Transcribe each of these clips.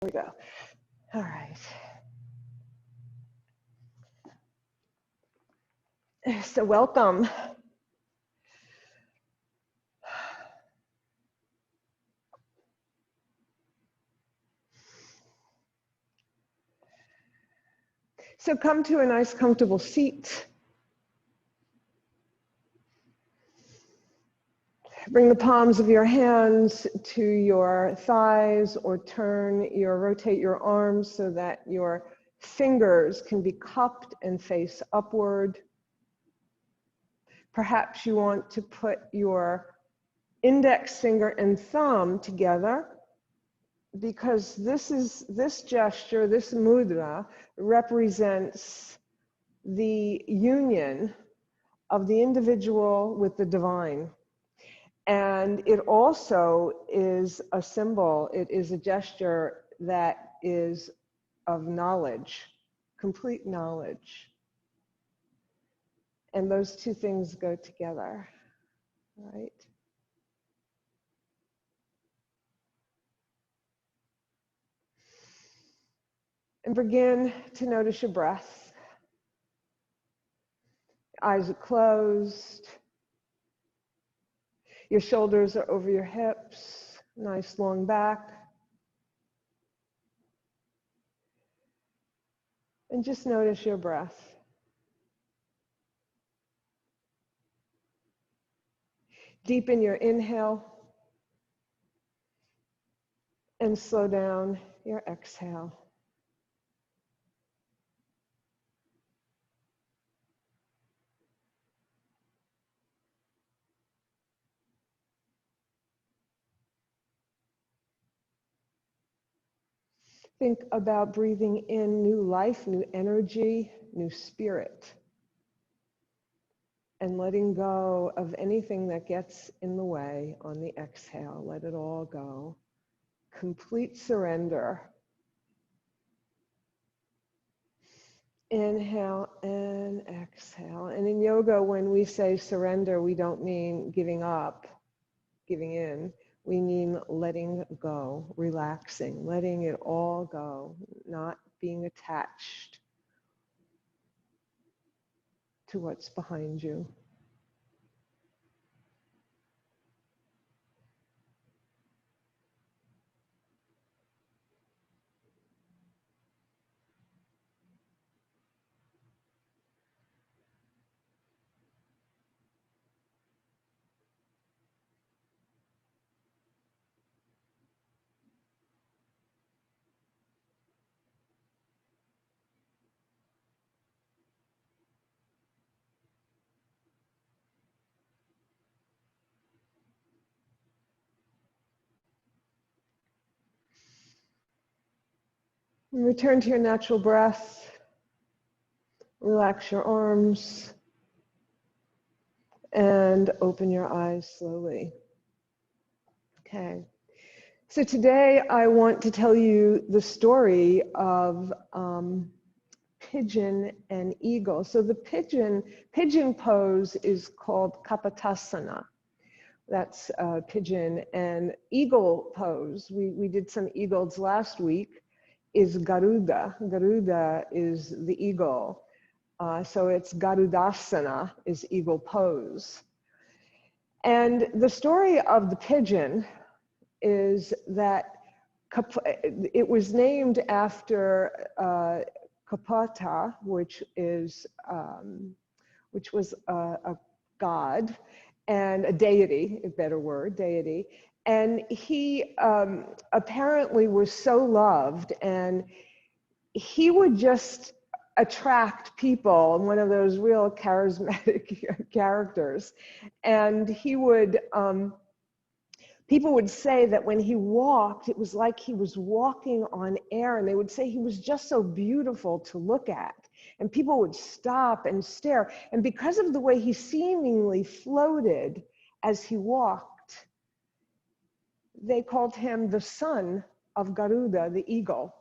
we go. All right. So welcome. So come to a nice comfortable seat. Bring the palms of your hands to your thighs or rotate your arms so that your fingers can be cupped and face upward. Perhaps you want to put your index finger and thumb together because this gesture, this mudra represents the union of the individual with the divine. And it also is a symbol, it is a gesture that is of knowledge, complete knowledge. And those two things go together, right? And begin to notice your breath. Eyes are closed. Your shoulders are over your hips, nice long back. And just notice your breath. Deepen your inhale and slow down your exhale. Think about breathing in new life, new energy, new spirit, and letting go of anything that gets in the way on the exhale. Let it all go. Complete surrender. Inhale and exhale. And in yoga, when we say surrender, we don't mean giving up, giving in. We mean letting go, relaxing, letting it all go, not being attached to what's behind you. And return to your natural breath. Relax your arms and open your eyes slowly. Okay. So today I want to tell you the story of pigeon and eagle. So the pigeon pose is called Kapotasana. That's pigeon. And eagle pose, we did some eagles last week, is Garuda. Garuda is the eagle. So it's Garudasana is eagle pose. And the story of the pigeon is that it was named after Kapota, which was a god and a deity, a better word, deity. And he apparently was so loved, and he would just attract people, one of those real charismatic characters. And he would, people would say that when he walked, it was like he was walking on air, and they would say he was just so beautiful to look at. And people would stop and stare. And because of the way he seemingly floated as he walked, they called him the son of Garuda, the eagle.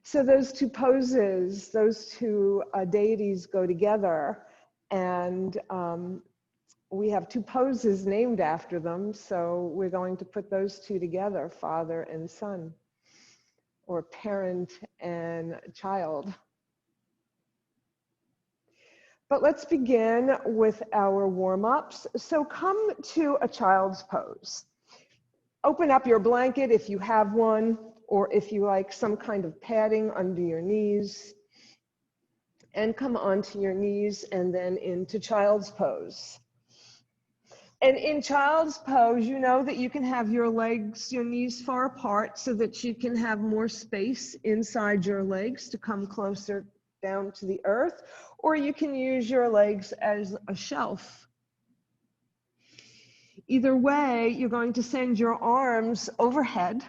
So those two poses, those two deities go together, and we have two poses named after them, so we're going to put those two together, father and son. or parent and child. But let's begin with our warm-ups. So come to a child's pose. Open up your blanket if you have one, or if you like some kind of padding under your knees, and come onto your knees and then into child's pose. And in child's pose, you know that you can have your legs, your knees far apart so that you can have more space inside your legs to come closer down to the earth, or you can use your legs as a shelf. Either way, you're going to send your arms overhead,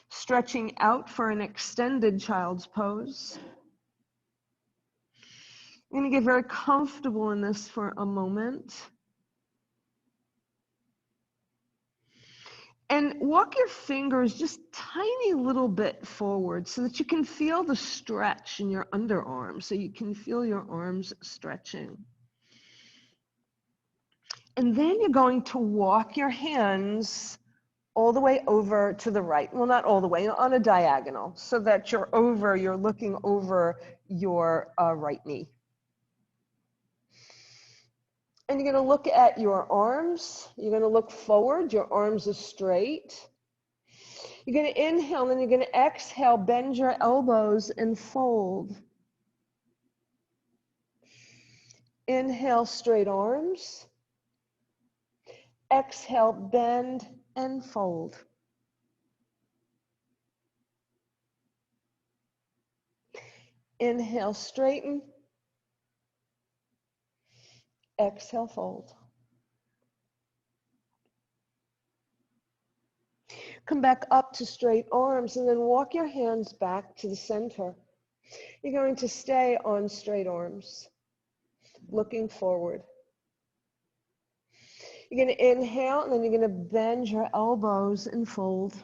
stretching out for an extended child's pose. You're going to get very comfortable in this for a moment. And walk your fingers just tiny little bit forward so that you can feel the stretch in your underarms, so you can feel your arms stretching. And then you're going to walk your hands all the way over to the right. Well, not all the way, on a diagonal, so that you're looking over your right knee. And you're going to look at your arms. You're going to look forward. Your arms are straight. You're going to inhale, and then you're going to exhale, bend your elbows and fold. Inhale, straight arms. Exhale, bend and fold. Inhale, straighten. Exhale, fold. Come back up to straight arms and then walk your hands back to the center. You're going to stay on straight arms, looking forward. You're going to inhale, and then you're going to bend your elbows and fold.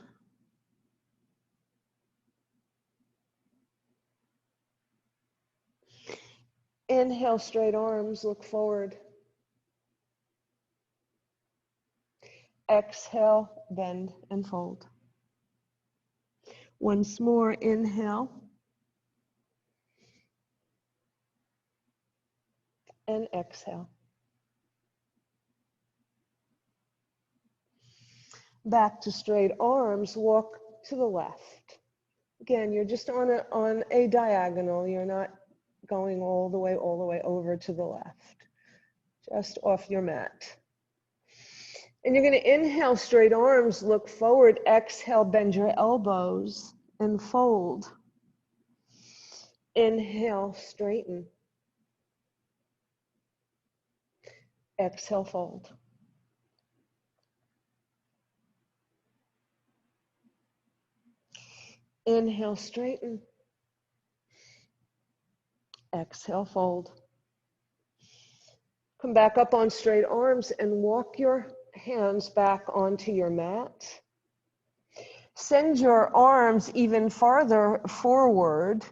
Inhale, straight arms, look forward. Exhale, bend and fold. Once more, inhale. And exhale. Back to straight arms, walk to the left. Again, you're just on a diagonal. You're not going all the way over to the left. Just off your mat. And you're going to inhale, straight arms, look forward. Exhale, bend your elbows and fold. Inhale, straighten. Exhale, fold. Inhale, straighten. Exhale, fold. Come back up on straight arms and walk your hands back onto your mat. Send your arms even farther forward,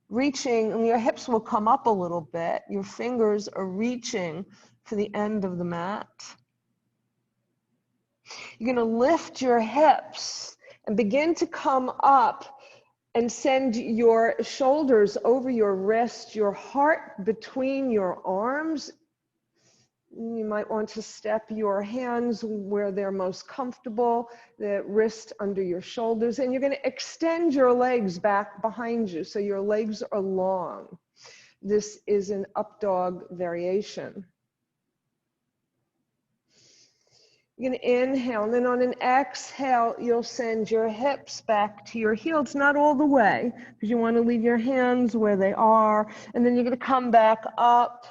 reaching, and your hips will come up a little bit. Your fingers are reaching for the end of the mat. You're going to lift your hips and begin to come up and send your shoulders over your wrist, your heart between your arms. You might want to step your hands where they're most comfortable, the wrist under your shoulders, and you're going to extend your legs back behind you so your legs are long. This is an up dog variation. You're going to inhale, and then on an exhale, you'll send your hips back to your heels, not all the way, because you want to leave your hands where they are, and then you're going to come back up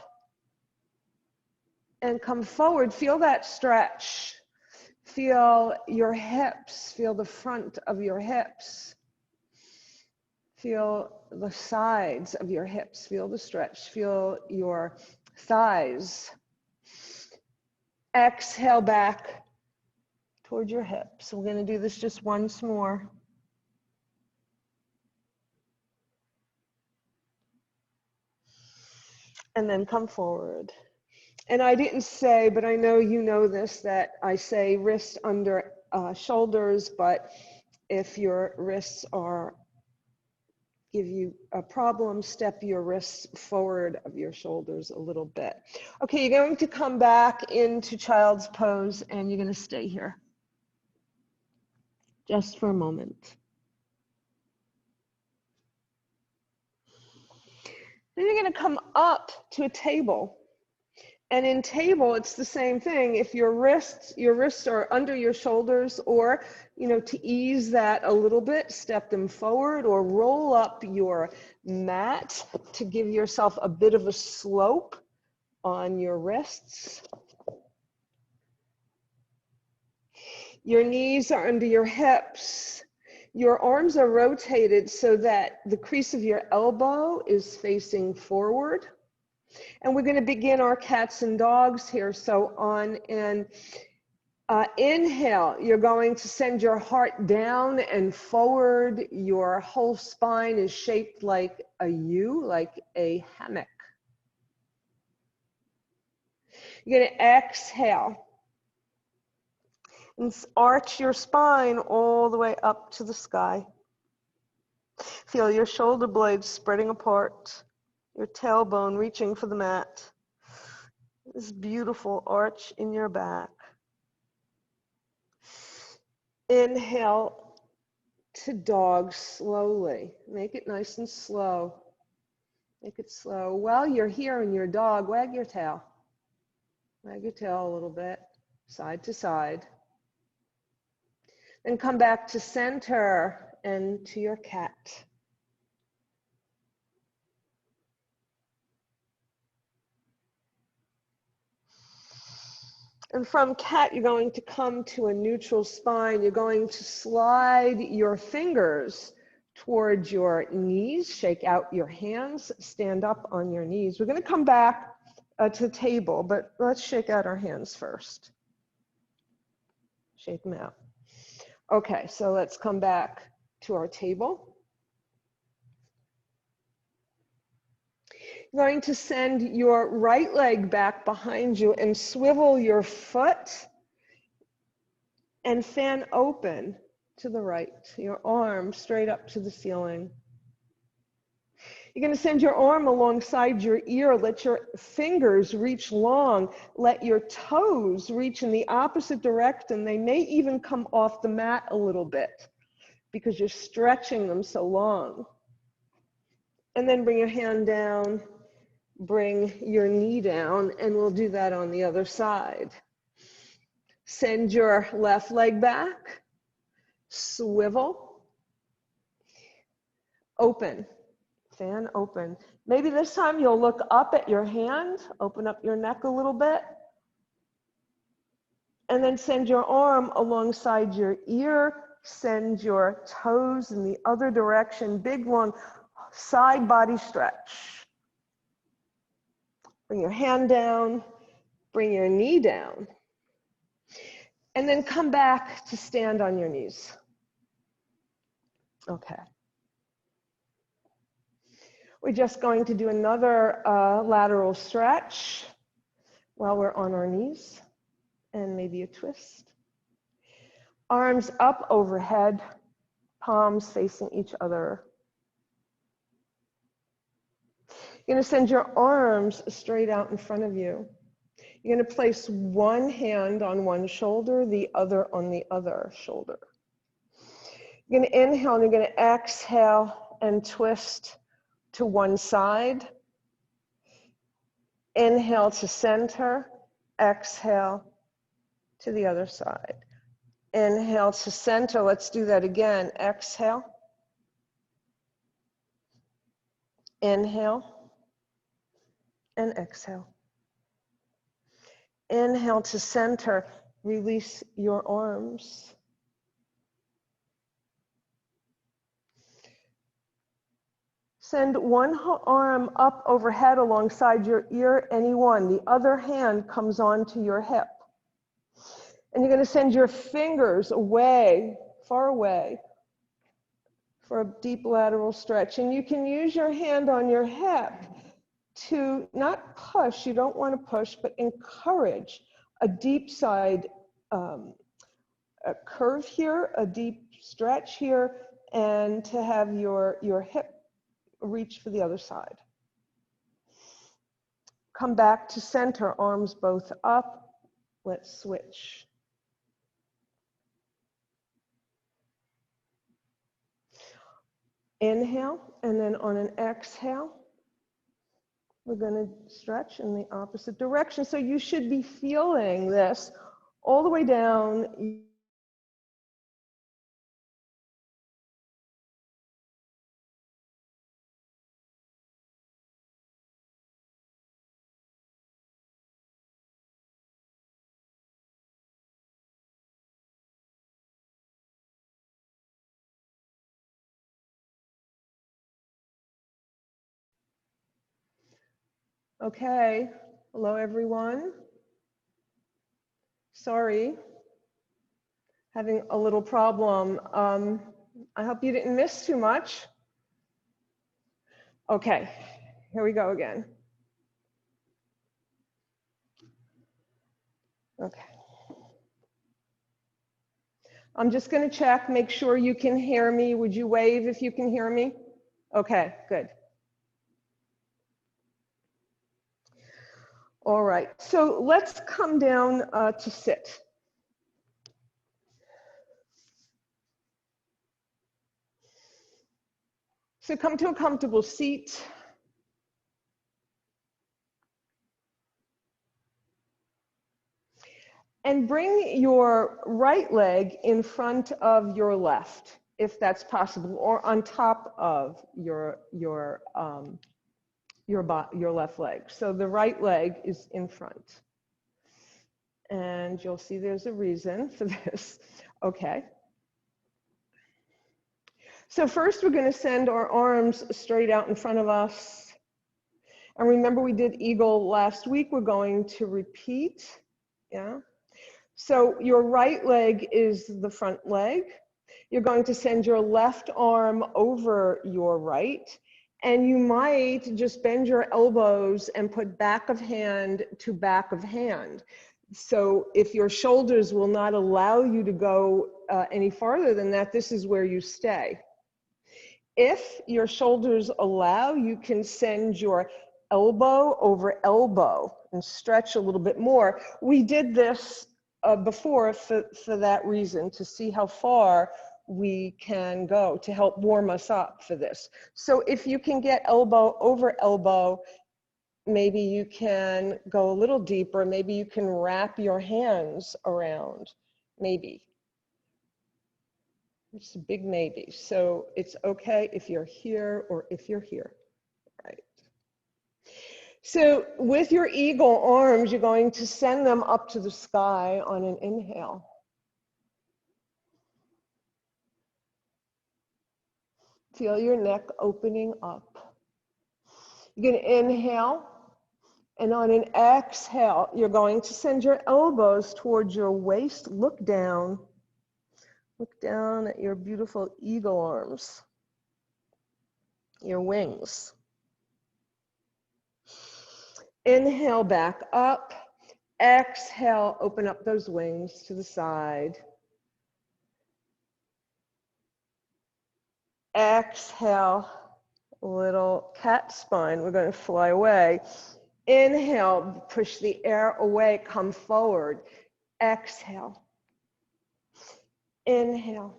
and come forward. Feel that stretch. Feel your hips, feel the front of your hips. Feel the sides of your hips, feel the stretch, feel your thighs. Exhale back toward your hips. We're going to do this just once more. And then come forward. And I didn't say, but I know you know this, that I say wrist under shoulders, but If your wrists give you a problem, step your wrists forward of your shoulders a little bit. Okay, you're going to come back into child's pose and you're going to stay here just for a moment. Then you're going to come up to a table. And in table, it's the same thing. If your wrists are under your shoulders, or, to ease that a little bit, step them forward or roll up your mat to give yourself a bit of a slope on your wrists. Your knees are under your hips. Your arms are rotated so that the crease of your elbow is facing forward. And we're going to begin our cats and dogs here. So on an inhale, you're going to send your heart down and forward. Your whole spine is shaped like a U, like a hammock. You're going to exhale and arch your spine all the way up to the sky. Feel your shoulder blades spreading apart, your tailbone reaching for the mat. This beautiful arch in your back. Inhale to dog slowly. Make it nice and slow. Make it slow. While you're here in your dog, wag your tail. Wag your tail a little bit, side to side. Then come back to center and to your cat. And from cat, you're going to come to a neutral spine. You're going to slide your fingers towards your knees, shake out your hands, stand up on your knees. We're going to come back to the table, but let's shake out our hands first. Shake them out. Okay, so let's come back to our table. You're going to send your right leg back behind you and swivel your foot and fan open to the right, your arm straight up to the ceiling. You're going to send your arm alongside your ear. Let your fingers reach long. Let your toes reach in the opposite direction. They may even come off the mat a little bit because you're stretching them so long. And then bring your hand down, bring your knee down, and we'll do that on the other side. Send your left leg back, swivel, open. Fan open. Maybe this time you'll look up at your hand, open up your neck a little bit, and then send your arm alongside your ear, send your toes in the other direction, big long side body stretch. Bring your hand down, bring your knee down, and then come back to stand on your knees. Okay. We're just going to do another lateral stretch while we're on our knees, and maybe a twist. Arms up overhead, palms facing each other. You're going to send your arms straight out in front of you. You're going to place one hand on one shoulder, the other on the other shoulder. You're going to inhale and you're going to exhale and twist to one side. Inhale to center, exhale to the other side. Inhale to center, let's do that again. Exhale. Inhale and exhale. Inhale to center, release your arms. Send one arm up overhead alongside your ear, any one. The other hand comes onto your hip. And you're going to send your fingers away, far away, for a deep lateral stretch. And you can use your hand on your hip to not push, you don't want to push, but encourage a deep side a curve here, a deep stretch here, and to have your hip reach for the other side. Come back to center, arms both up. Let's switch. Inhale, and then on an exhale, we're going to stretch in the opposite direction. So you should be feeling this all the way down. Okay, hello everyone. Sorry, having a little problem. I hope you didn't miss too much. Okay, here we go again. Okay. I'm just going to check, make sure you can hear me. Would you wave if you can hear me? Okay, good. All right, so let's come down to sit. So come to a comfortable seat. And bring your right leg in front of your left, if that's possible, or on top of your left leg. So the right leg is in front. And you'll see there's a reason for this. Okay. So first we're going to send our arms straight out in front of us. And remember we did eagle last week. We're going to repeat. Yeah. So your right leg is the front leg. You're going to send your left arm over your right. And you might just bend your elbows and put back of hand to back of hand. So if your shoulders will not allow you to go any farther than that, this is where you stay. If your shoulders allow, you can send your elbow over elbow and stretch a little bit more. We did this before for that reason, to see how far we can go, to help warm us up for this. So if you can get elbow over elbow, maybe you can go a little deeper. Maybe you can wrap your hands around, maybe. It's a big maybe. So it's okay if you're here or if you're here, right? So with your eagle arms, you're going to send them up to the sky on an inhale. Feel your neck opening up. You're going to inhale, and on an exhale, you're going to send your elbows towards your waist. Look down. Look down at your beautiful eagle arms, your wings. Inhale back up. Exhale, open up those wings to the side. Exhale, little cat spine. We're going to fly away. Inhale, push the air away, come forward. Exhale. Inhale.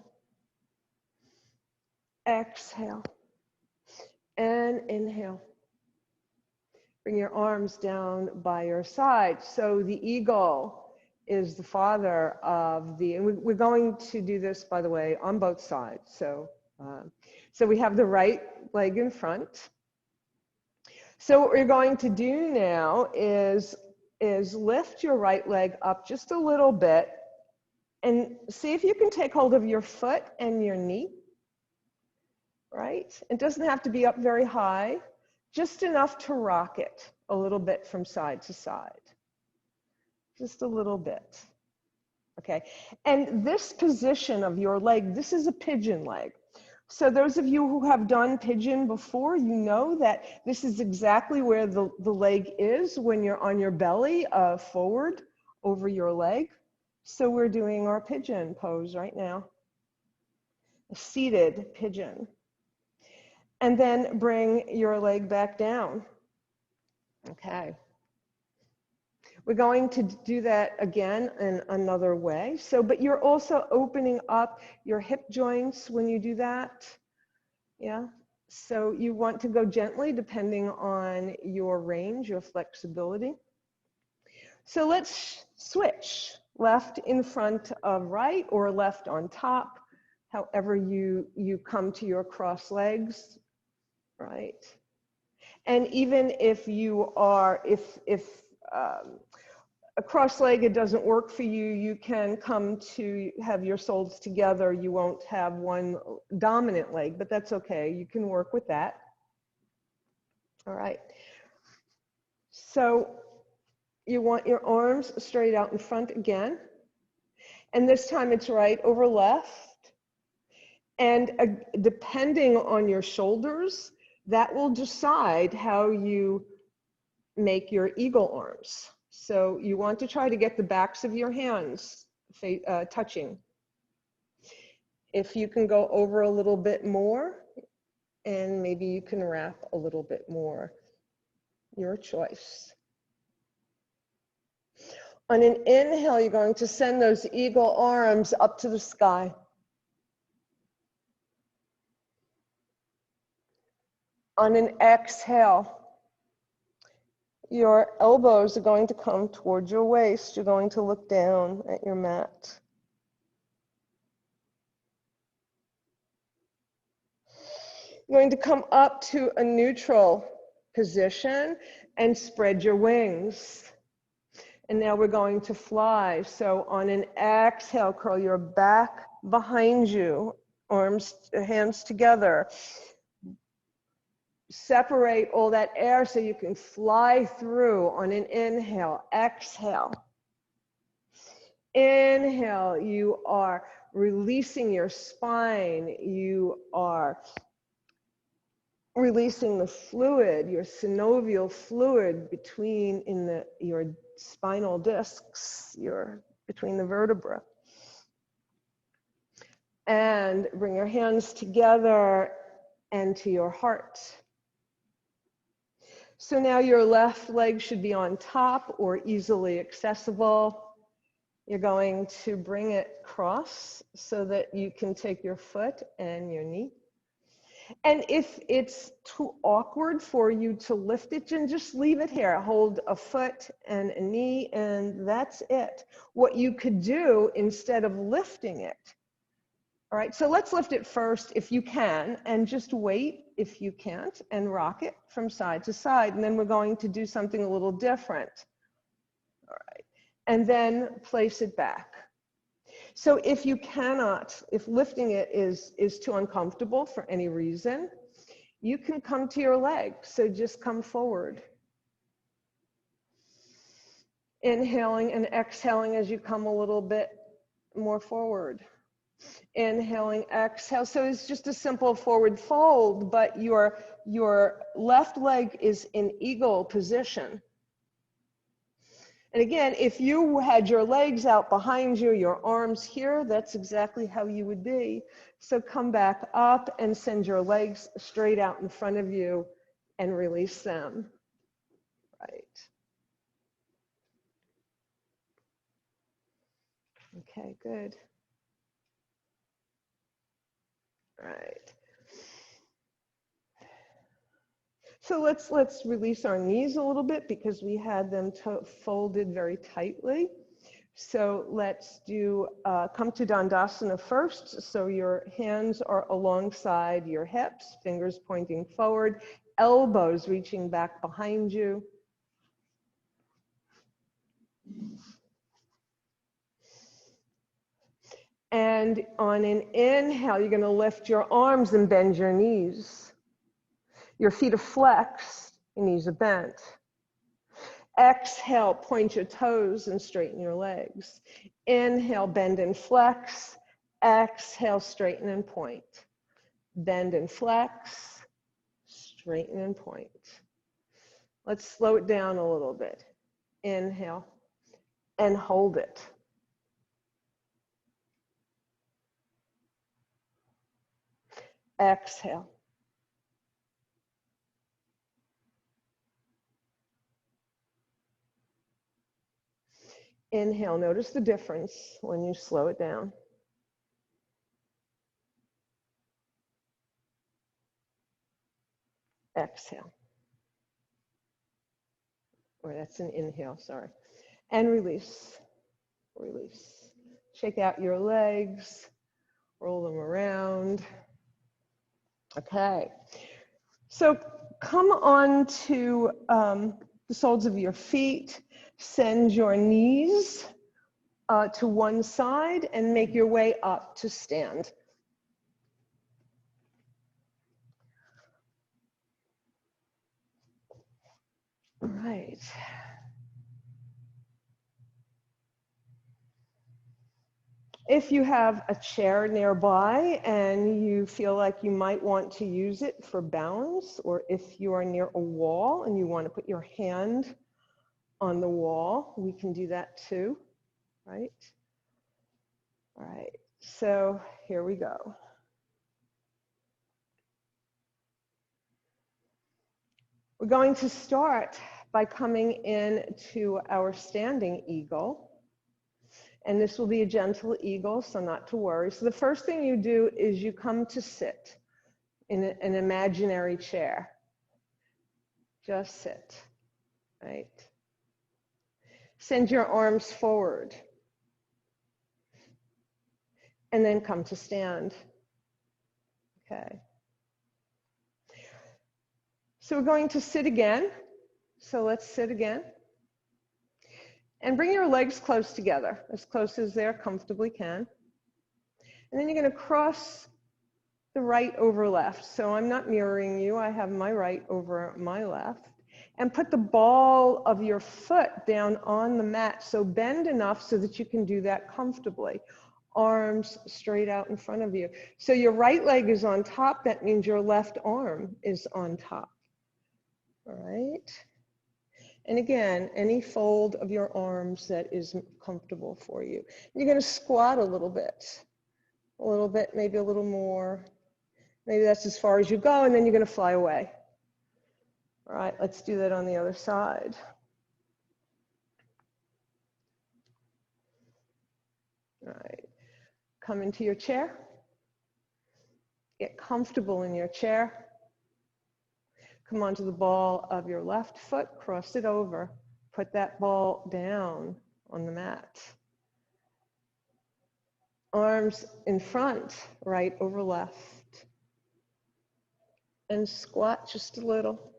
Exhale. And inhale. Bring your arms down by your side. So the eagle is the father of the, and we're going to do this, by the way, on both sides. So we have the right leg in front. So what we're going to do now is lift your right leg up just a little bit and see if you can take hold of your foot and your knee, right? It doesn't have to be up very high, just enough to rock it a little bit from side to side, just a little bit, okay? And this position of your leg, this is a pigeon leg. So those of you who have done pigeon before, you know that this is exactly where the leg is when you're on your belly, forward over your leg. So we're doing our pigeon pose right now. a seated pigeon. And then bring your leg back down. Okay. We're going to do that again in another way. So, but you're also opening up your hip joints when you do that. Yeah. So you want to go gently depending on your range, your flexibility. So let's switch. Left in front of right or left on top, however you come to your cross legs. Right. And even if you are, if a cross-legged doesn't work for you, you can come to have your soles together. You won't have one dominant leg, but that's okay. You can work with that. All right. So you want your arms straight out in front again. And this time it's right over left. And depending on your shoulders, that will decide how you make your eagle arms. So you want to try to get the backs of your hands touching. If you can go over a little bit more, and maybe you can wrap a little bit more, your choice. On an inhale, you're going to send those eagle arms up to the sky. On an exhale, your elbows are going to come towards your waist. You're going to look down at your mat. You're going to come up to a neutral position and spread your wings. And now we're going to fly. So on an exhale, curl your back behind you, hands together. Separate all that air so you can fly through on an inhale. Exhale. Inhale, you are releasing your spine. You are releasing the fluid, your synovial fluid between your spinal discs, between the vertebrae. And bring your hands together and to your heart. So now your left leg should be on top or easily accessible. You're going to bring it across so that you can take your foot and your knee. And if it's too awkward for you to lift it, then just leave it here. Hold a foot and a knee, and that's it. What you could do instead of lifting it. All right, so let's lift it first if you can, and just wait if you can't, and rock it from side to side. And then we're going to do something a little different. All right, and then place it back. So if you cannot, if lifting it is too uncomfortable for any reason, you can come to your leg. So just come forward. Inhaling and exhaling as you come a little bit more forward. Inhaling, exhale. So it's just a simple forward fold, but your left leg is in eagle position. And again, if you had your legs out behind you, your arms here, that's exactly how you would be. So come back up and send your legs straight out in front of you and release them. Right. Okay, good. Right. So let's release our knees a little bit because we had them folded very tightly. So let's do come to Dandasana first. So your hands are alongside your hips, fingers pointing forward, elbows reaching back behind you. And on an inhale, you're going to lift your arms and bend your knees. Your feet are flexed, your knees are bent. Exhale, point your toes and straighten your legs. Inhale, bend and flex. Exhale, straighten and point. Bend and flex, straighten and point. Let's slow it down a little bit. Inhale and hold it. Exhale. Inhale, notice the difference when you slow it down. Exhale. Or that's an inhale, sorry. And release, release. Shake out your legs, roll them around. Okay. So come on to the soles of your feet. Send your knees to one side and make your way up to stand. All right. If you have a chair nearby and you feel like you might want to use it for balance, or if you are near a wall and you want to put your hand on the wall, we can do that too, right? All right, so here we go. We're going to start by coming into our standing eagle. And this will be a gentle eagle, so not to worry. So the first thing you do is you come to sit in an imaginary chair. Just sit, right? Send your arms forward. And then come to stand. Okay. So we're going to sit again. So let's sit again. And bring your legs close together, as close as they comfortably can. And then you're going to cross the right over left. So I'm not mirroring you. I have my right over my left. And put the ball of your foot down on the mat. So bend enough so that you can do that comfortably. Arms straight out in front of you. So your right leg is on top. That means your left arm is on top. All right. And again, any fold of your arms that is comfortable for you. You're going to squat a little bit, maybe a little more. Maybe that's as far as you go, and then you're going to fly away. All right, let's do that on the other side. All right, come into your chair. Get comfortable in your chair. Come onto the ball of your left foot, cross it over. Put that ball down on the mat. Arms in front, right over left. And squat just a little.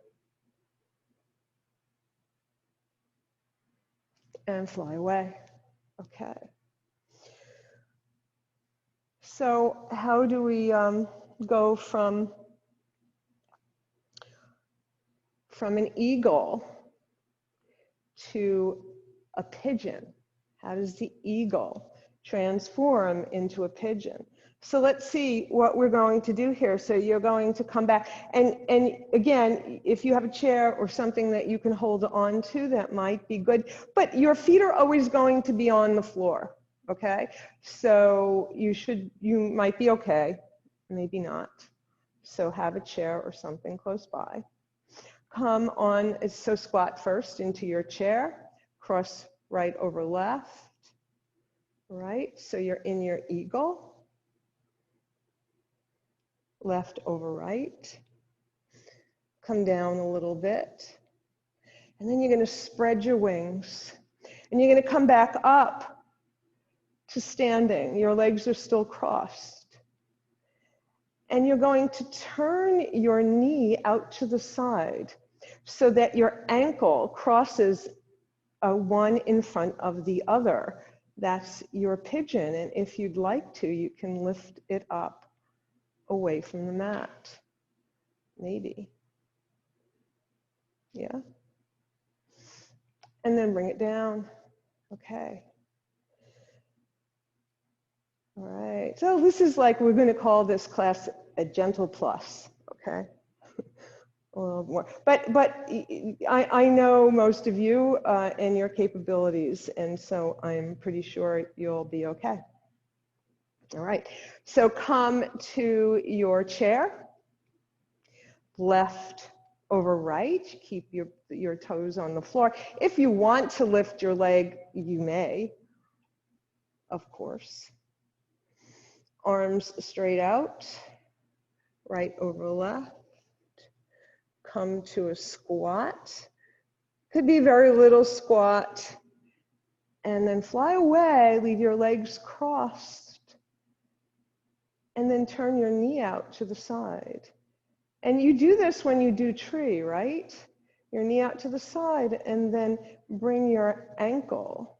And fly away. Okay. So how do we go from an eagle to a pigeon? How does the eagle transform into a pigeon? So let's see what we're going to do here. So you're going to come back. And again, if you have a chair or something that you can hold on to, that might be good. But your feet are always going to be on the floor, okay? So you might be okay, maybe not. So have a chair or something close by. Come on, so squat first into your chair, cross right over left, right? So you're in your eagle, left over right. Come down a little bit. And then you're going to spread your wings. And you're going to come back up to standing. Your legs are still crossed. And you're going to turn your knee out to the side so that your ankle crosses one in front of the other. That's your pigeon. And if you'd like to, you can lift it up away from the mat. Maybe. Yeah. And then bring it down. Okay. All right. So this is like, we're going to call this class a gentle plus. Okay. A little more. But I know most of you and your capabilities, and so I'm pretty sure you'll be okay. All right, so come to your chair, left over right. Keep your toes on the floor. If you want to lift your leg, you may, of course. Arms straight out, right over left. Come to a squat. Could be very little squat. And then fly away, leave your legs crossed. And then turn your knee out to the side. And you do this when you do tree, right? Your knee out to the side, and then bring your ankle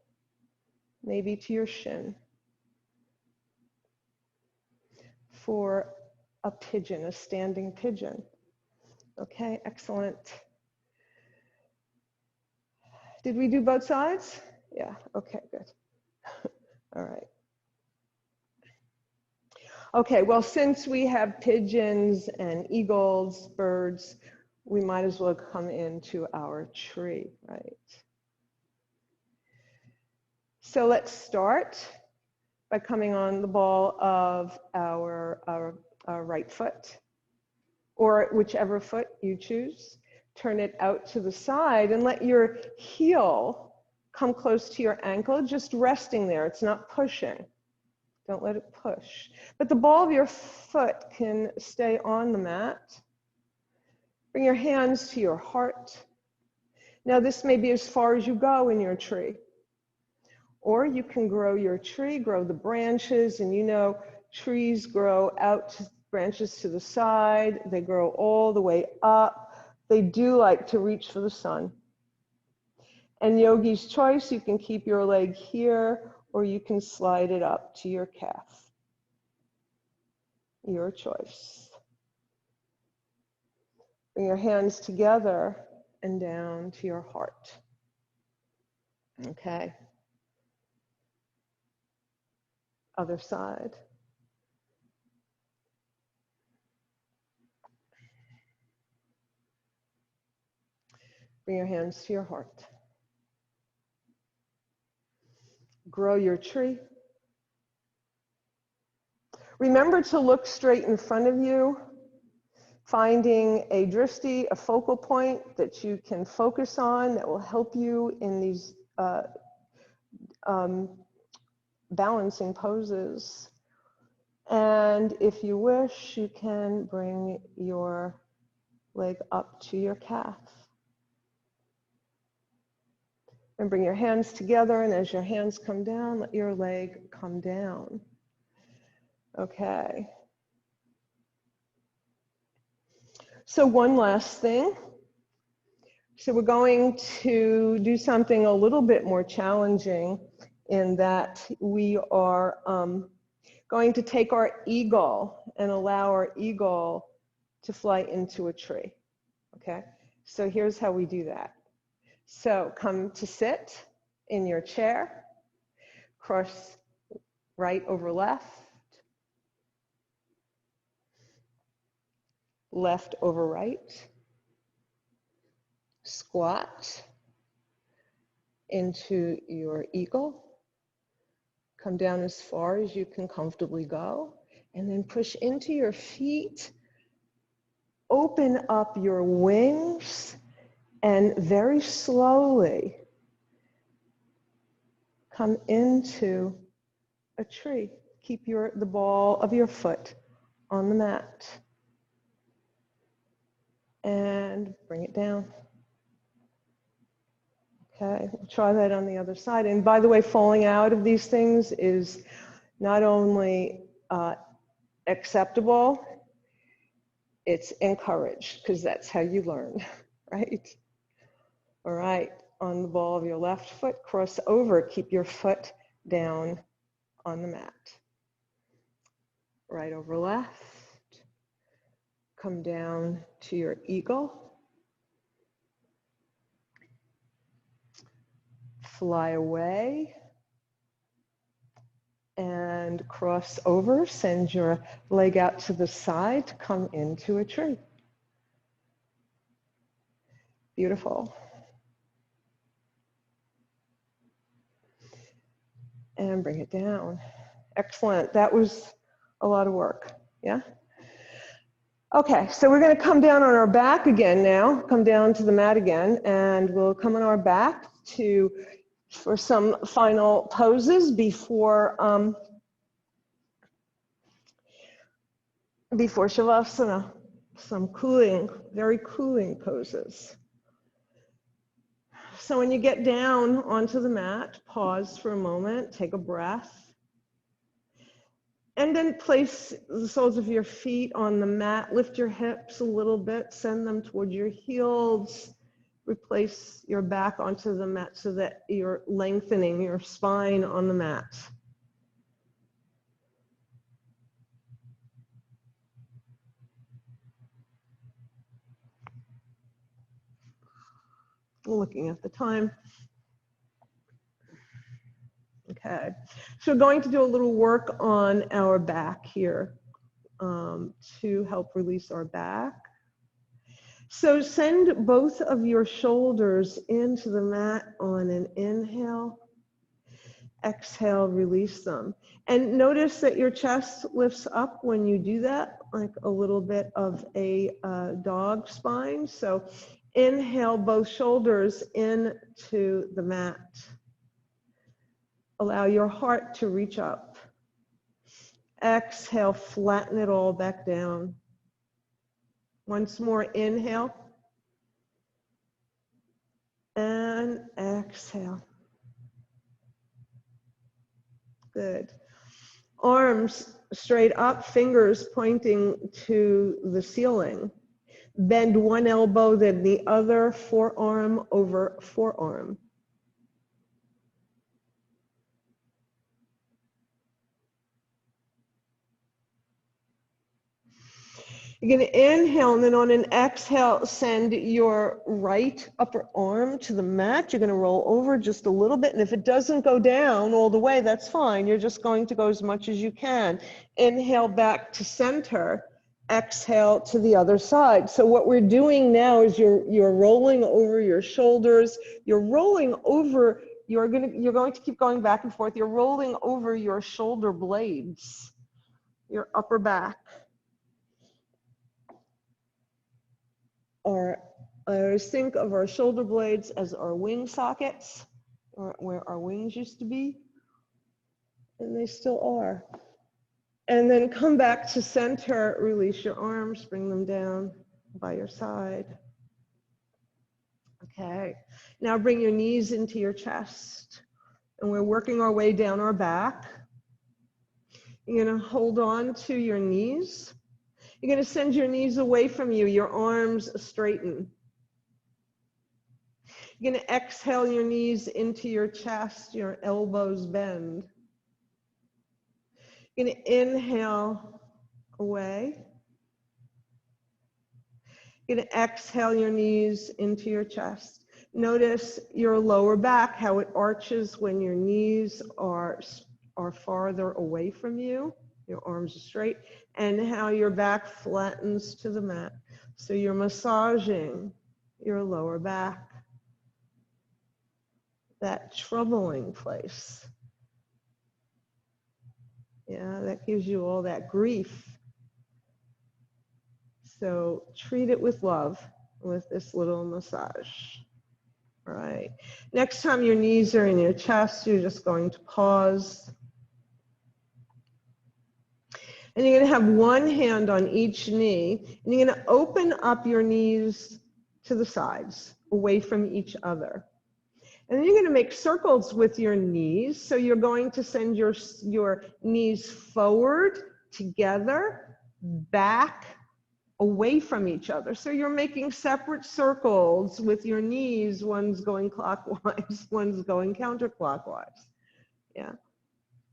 maybe to your shin for a pigeon, a standing pigeon. Okay, excellent. Did we do both sides? Yeah, okay, good. All right. Okay, well, since we have pigeons and eagles, birds, we might as well come into our tree, right? So let's start by coming on the ball of our right foot, or whichever foot you choose. Turn it out to the side and let your heel come close to your ankle, just resting there. It's not pushing. Don't let it push. But the ball of your foot can stay on the mat. Bring your hands to your heart. Now this may be as far as you go in your tree. Or you can grow your tree, grow the branches, and you know trees grow out branches to the side. They grow all the way up. They do like to reach for the sun. And yogi's choice, you can keep your leg here, or you can slide it up to your calf. Your choice. Bring your hands together and down to your heart. Okay. Other side. Bring your hands to your heart. Grow your tree. Remember to look straight in front of you, finding a drishti, a focal point that you can focus on that will help you in these balancing poses. And if you wish, you can bring your leg up to your calf. And bring your hands together, and as your hands come down, let your leg come down. Okay. So one last thing. So we're going to do something a little bit more challenging in that we are going to take our eagle and allow our eagle to fly into a tree. Okay, so here's how we do that. So come to sit in your chair, cross right over left, left over right, squat into your eagle, come down as far as you can comfortably go, and then push into your feet, open up your wings, and very slowly come into a tree. Keep the ball of your foot on the mat. And bring it down. Okay, we'll try that on the other side. And by the way, falling out of these things is not only acceptable, it's encouraged, because that's how you learn, right? All right, on the ball of your left foot, cross over, keep your foot down on the mat. Right over left, come down to your eagle. Fly away and cross over, send your leg out to the side to come into a tree. Beautiful. And bring it down. Excellent. That was a lot of work. Yeah? Okay, so we're going to come down on our back again now, come down to the mat again, and we'll come on our back for some final poses before Shavasana, some cooling, very cooling poses. So when you get down onto the mat, pause for a moment, take a breath. And then place the soles of your feet on the mat. Lift your hips a little bit. Send them towards your heels. Replace your back onto the mat so that you're lengthening your spine on the mat. Looking at the time. Okay, so we're going to do a little work on our back here to help release our back. So send both of your shoulders into the mat on an inhale. Exhale, release them. And notice that your chest lifts up when you do that, like a little bit of a dog spine. So inhale both shoulders into the mat. Allow your heart to reach up. Exhale, flatten it all back down. Once more, inhale. And exhale. Good. Arms straight up, fingers pointing to the ceiling. Bend one elbow, then the other, forearm over forearm. You're going to inhale, and then on an exhale, send your right upper arm to the mat. You're going to roll over just a little bit, and if it doesn't go down all the way, that's fine. You're just going to go as much as you can. Inhale back to center. Exhale to the other side. So what we're doing now is you're rolling over your shoulders. You're rolling over. You're going to keep going back and forth. You're rolling over your shoulder blades, your upper back. I always think of our shoulder blades as our wing sockets, or where our wings used to be, and they still are. And then come back to center, release your arms, bring them down by your side. Okay, now bring your knees into your chest, and we're working our way down our back. You're gonna hold on to your knees. You're going to send your knees away from you, your arms straighten. You're going to exhale your knees into your chest, your elbows bend. You're going to inhale away. You're going to exhale your knees into your chest. Notice your lower back, how it arches when your knees are farther away from you. Your arms are straight, and how your back flattens to the mat. So you're massaging your lower back, that troubling place. Yeah, that gives you all that grief. So treat it with love with this little massage. All right. Next time your knees are in your chest, you're just going to pause. And you're going to have one hand on each knee, and you're going to open up your knees to the sides, away from each other. And then you're going to make circles with your knees. So you're going to send your knees forward, together, back, away from each other. So you're making separate circles with your knees. One's going clockwise, one's going counterclockwise. Yeah.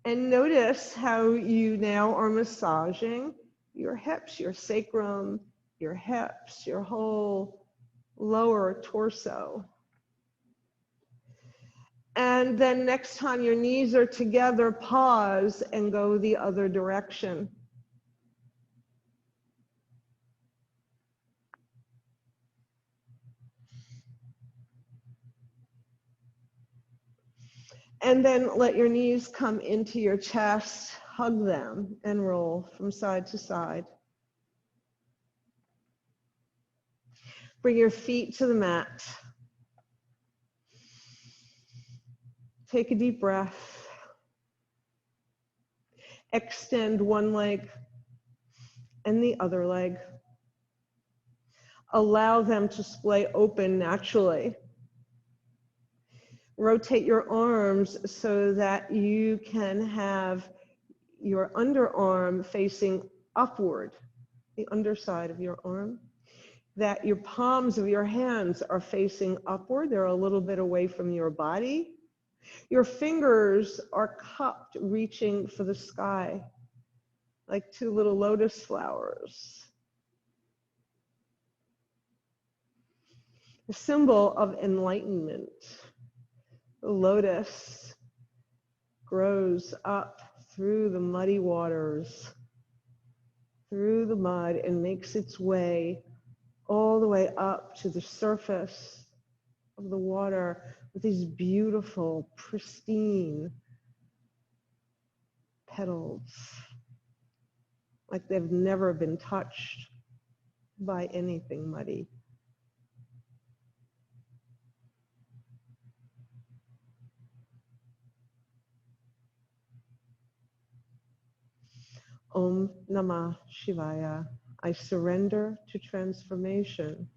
And notice how you now are massaging your hips, your sacrum, your hips, your whole lower torso. And then next time your knees are together, pause and go the other direction. And then let your knees come into your chest, hug them and roll from side to side. Bring your feet to the mat. Take a deep breath. Extend one leg and the other leg. Allow them to splay open naturally. Rotate your arms so that you can have your underarm facing upward, the underside of your arm, that your palms of your hands are facing upward. They're a little bit away from your body. Your fingers are cupped, reaching for the sky, like two little lotus flowers. A symbol of enlightenment. The lotus grows up through the muddy waters, through the mud, and makes its way all the way up to the surface of the water with these beautiful, pristine petals, like they've never been touched by anything muddy. Om Namah Shivaya. I surrender to transformation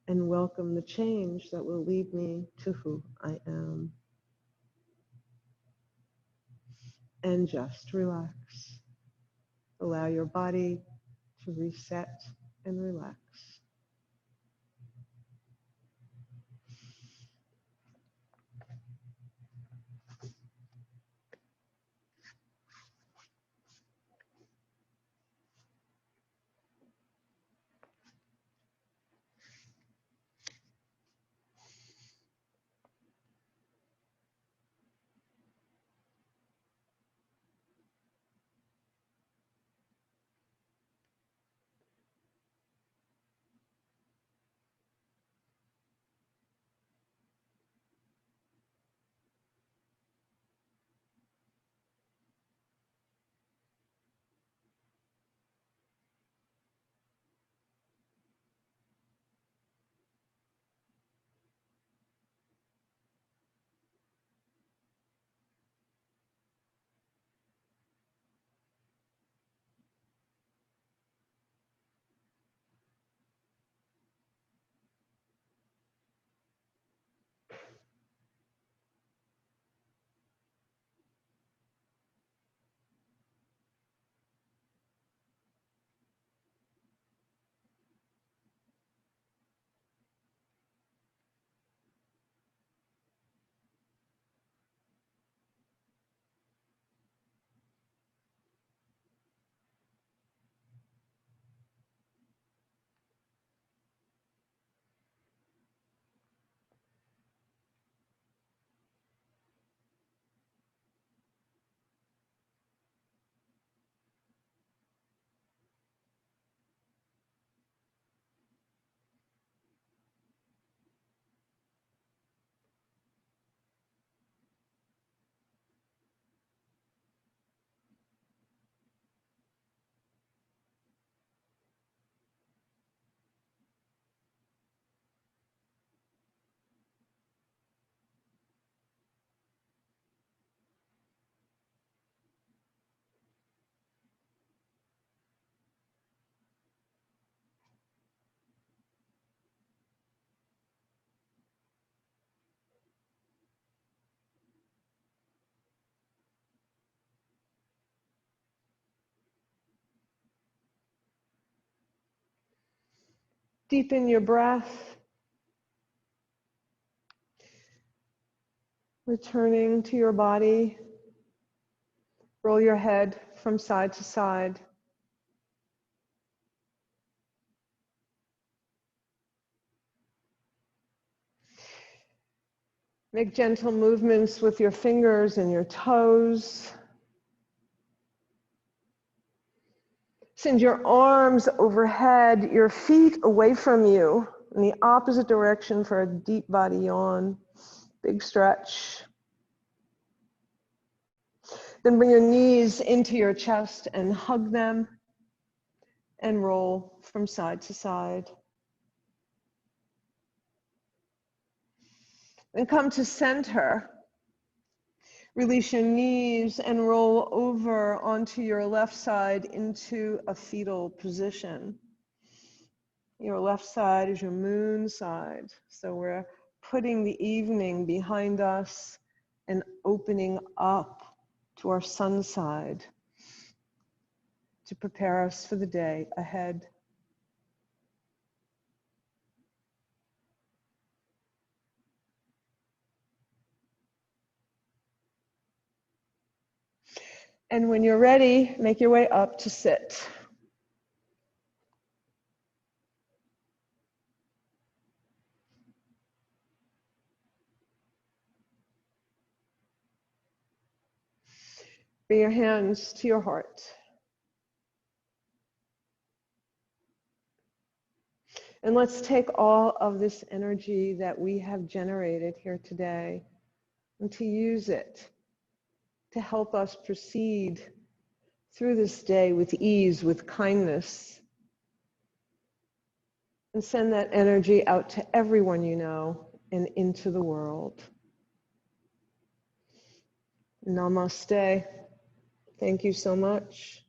and welcome the change that will lead me to who I am. And just relax. Allow your body to reset and relax. Deepen your breath. Returning to your body. Roll your head from side to side. Make gentle movements with your fingers and your toes. Send your arms overhead, your feet away from you in the opposite direction for a deep body yawn. Big stretch. Then bring your knees into your chest and hug them and roll from side to side. Then come to center. Release your knees and roll over onto your left side into a fetal position. Your left side is your moon side. So we're putting the evening behind us and opening up to our sun side to prepare us for the day ahead. And when you're ready, make your way up to sit. Bring your hands to your heart. And let's take all of this energy that we have generated here today and to use it to help us proceed through this day with ease, with kindness, and send that energy out to everyone you know and into the world. Namaste. Thank you so much.